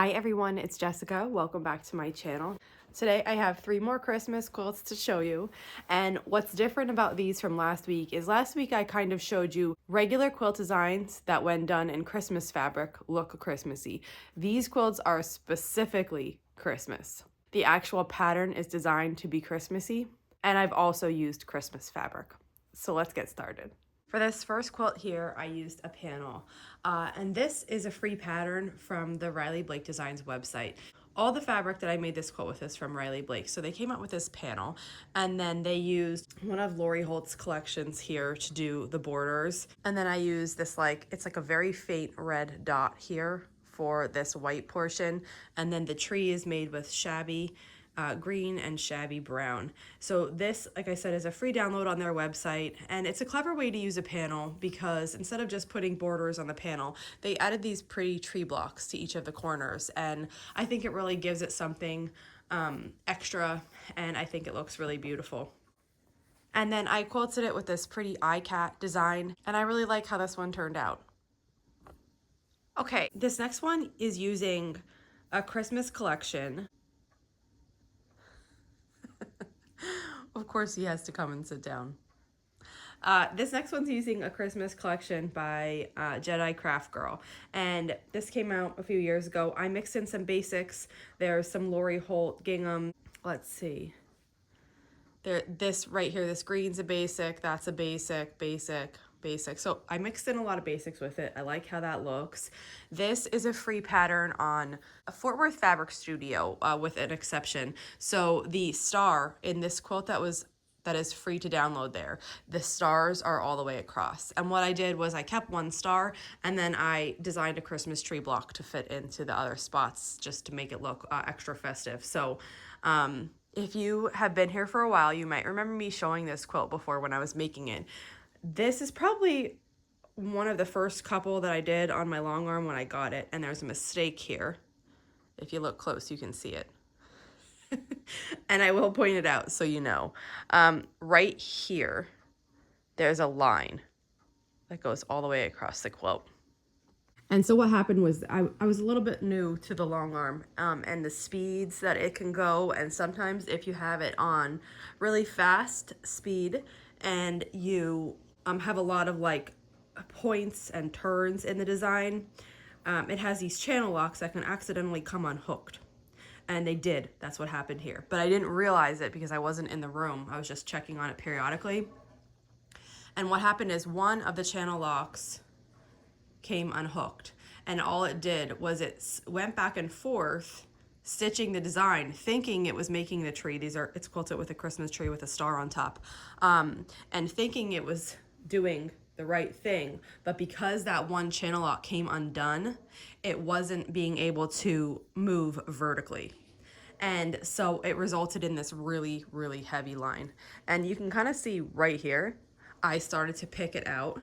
Hi everyone, it's Jessica. Welcome back to my channel. Today I have 3 more Christmas quilts to show you, and what's different about these from last week is last week I kind of showed you regular quilt designs that when done in Christmas fabric look Christmassy. These quilts are specifically Christmas. The actual pattern is designed to be Christmassy, and I've also used Christmas fabric. So let's get started. For this first quilt here, I used a panel, and this is a free pattern from the Riley Blake Designs website. All the fabric that I made this quilt with is from Riley Blake, so they came out with this panel, and then they used one of Lori Holt's collections here to do the borders, and then I used this it's like a very faint red dot here for this white portion, and then the tree is made with shabby green and shabby brown. So this, like I said, is a free download on their website, and it's a clever way to use a panel because instead of just putting borders on the panel, they added these pretty tree blocks to each of the corners, and I think it really gives it something extra, and I think it looks really beautiful. And then I quilted it with this pretty iCat design, and I really like how this one turned out. Okay, this next one is using a Christmas collection. Of course he has to come and sit down. This next one's using a Christmas collection by Jedi Craft Girl, and this came out a few years ago. I mixed in some basics. There's some Lori Holt gingham. Let's see. This right here, this green's a basic, that's a basic. So I mixed in a lot of basics with it. I like how that looks. This is a free pattern on a Fort Worth Fabric Studio with an exception. So the star in this quilt that is free to download there, the stars are all the way across. And what I did was I kept one star and then I designed a Christmas tree block to fit into the other spots just to make it look extra festive. So if you have been here for a while, you might remember me showing this quilt before when I was making it. This is probably one of the first couple that I did on my long arm when I got it, and there's a mistake here. If you look close, you can see it. And I will point it out so you know. Right here, there's a line that goes all the way across the quilt. And so what happened was I was a little bit new to the long arm and the speeds that it can go. And sometimes if you have it on really fast speed and you have a lot of points and turns in the design, it has these channel locks that can accidentally come unhooked. And they did. That's what happened here. But I didn't realize it because I wasn't in the room. I was just checking on it periodically. And what happened is one of the channel locks came unhooked, and all it did was it went back and forth stitching the design, thinking it was making the tree. It's quilted with a Christmas tree with a star on top, and thinking it was doing the right thing, but because that one channel lock came undone, it wasn't being able to move vertically. And so it resulted in this really, really heavy line. And you can kind of see right here, I started to pick it out.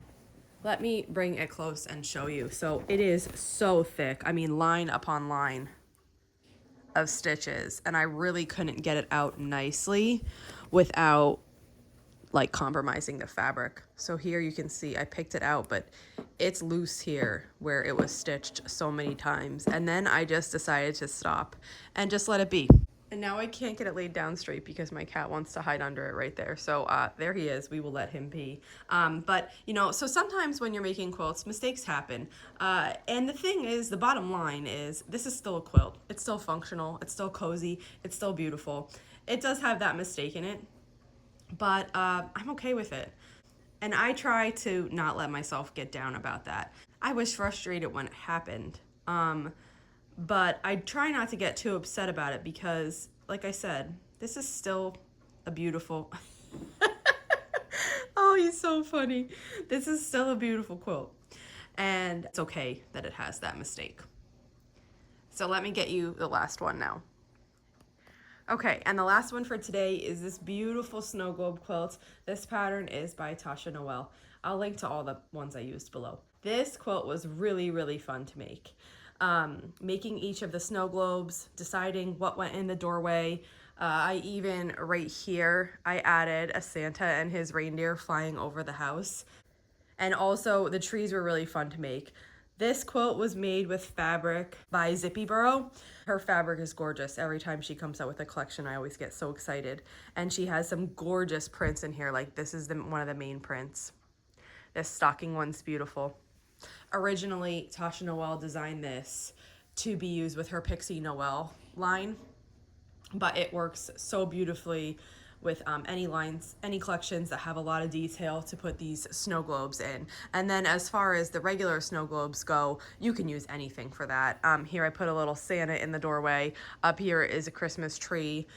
Let me bring it close and show you. So it is so thick. I mean, line upon line of stitches. And I really couldn't get it out nicely without compromising the fabric. So here you can see I picked it out, but it's loose here where it was stitched so many times. And then I just decided to stop and just let it be. And now I can't get it laid down straight because my cat wants to hide under it right there. So there he is. We will let him be. But, so sometimes when you're making quilts, mistakes happen. And the thing is, the bottom line is, this is still a quilt. It's still functional. It's still cozy. It's still beautiful. It does have that mistake in it, but I'm okay with it. And I try to not let myself get down about that. I was frustrated when it happened. But I try not to get too upset about it because, like I said, this is still a beautiful... Oh, he's so funny. This is still a beautiful quilt. And it's okay that it has that mistake. So let me get you the last one now. Okay, and the last one for today is this beautiful snow globe quilt. This pattern is by Tasha Noel. I'll link to all the ones I used below. This quilt was really, really fun to make. Making each of the snow globes, deciding what went in the doorway. I even, right here, I added a Santa and his reindeer flying over the house. And also, the trees were really fun to make. This quilt was made with fabric by Zippy Burrow. Her fabric is gorgeous. Every time she comes out with a collection, I always get so excited. And she has some gorgeous prints in here. Like this is one of the main prints. This stocking one's beautiful. Originally, Tasha Noel designed this to be used with her Pixie Noel line, but it works so beautifully with any lines, any collections that have a lot of detail to put these snow globes in. And then as far as the regular snow globes go, you can use anything for that. Here I put a little Santa in the doorway. Up here is a Christmas tree.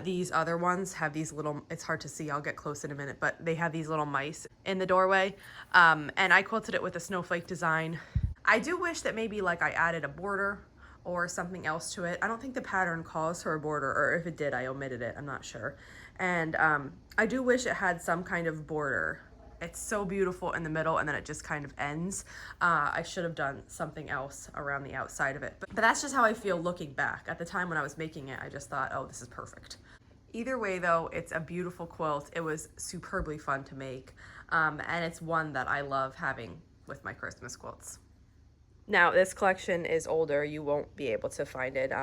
These other ones have these little, it's hard to see, I'll get close in a minute, but they have these little mice in the doorway. And I quilted it with a snowflake design. I do wish that maybe like I added a border or something else to it. I don't think the pattern calls for a border, or if it did, I omitted it, I'm not sure. And I do wish it had some kind of border. It's so beautiful in the middle and then it just kind of ends. I should have done something else around the outside of it. But that's just how I feel looking back. At the time when I was making it, I just thought, oh, this is perfect. Either way though, it's a beautiful quilt. It was superbly fun to make. And it's one that I love having with my Christmas quilts. Now, this collection is older. You won't be able to find it.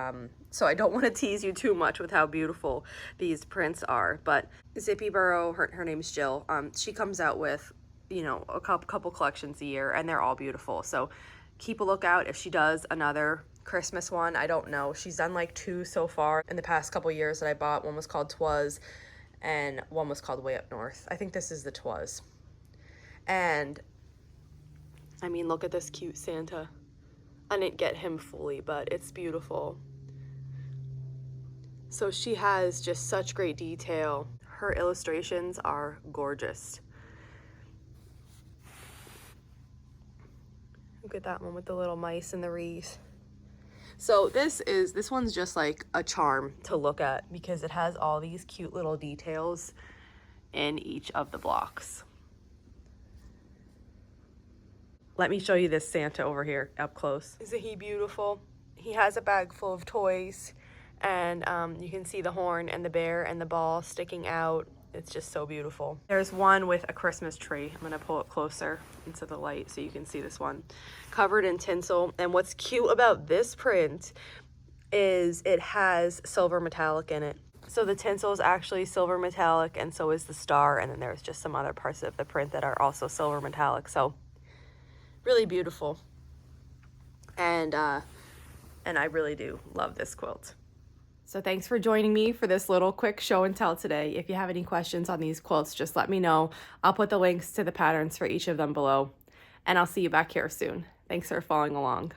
So I don't want to tease you too much with how beautiful these prints are. But Zippy Burrow, her name's Jill, she comes out with, you know, a couple collections a year, and they're all beautiful. So keep a lookout if she does another Christmas one. I don't know. She's done like 2 so far in the past couple years that I bought. One was called Twas, and one was called Way Up North. I think this is the Twas. And I mean, look at this cute Santa. I didn't get him fully, but it's beautiful. So she has just such great detail. Her illustrations are gorgeous. Look at that one with the little mice and the wreath. So this one's just like a charm to look at because it has all these cute little details in each of the blocks. Let me show you this Santa over here up close. Isn't he beautiful? He has a bag full of toys, and you can see the horn and the bear and the ball sticking out. It's just so beautiful. There's one with a Christmas tree. I'm gonna pull it closer into the light so you can see this one. Covered in tinsel, and what's cute about this print is it has silver metallic in it. So the tinsel is actually silver metallic, and so is the star, and then there's just some other parts of the print that are also silver metallic. So really beautiful, and I really do love this quilt. So thanks for joining me for this little quick show and tell today. If you have any questions on these quilts, just let me know. I'll put the links to the patterns for each of them below, and I'll see you back here soon. Thanks for following along.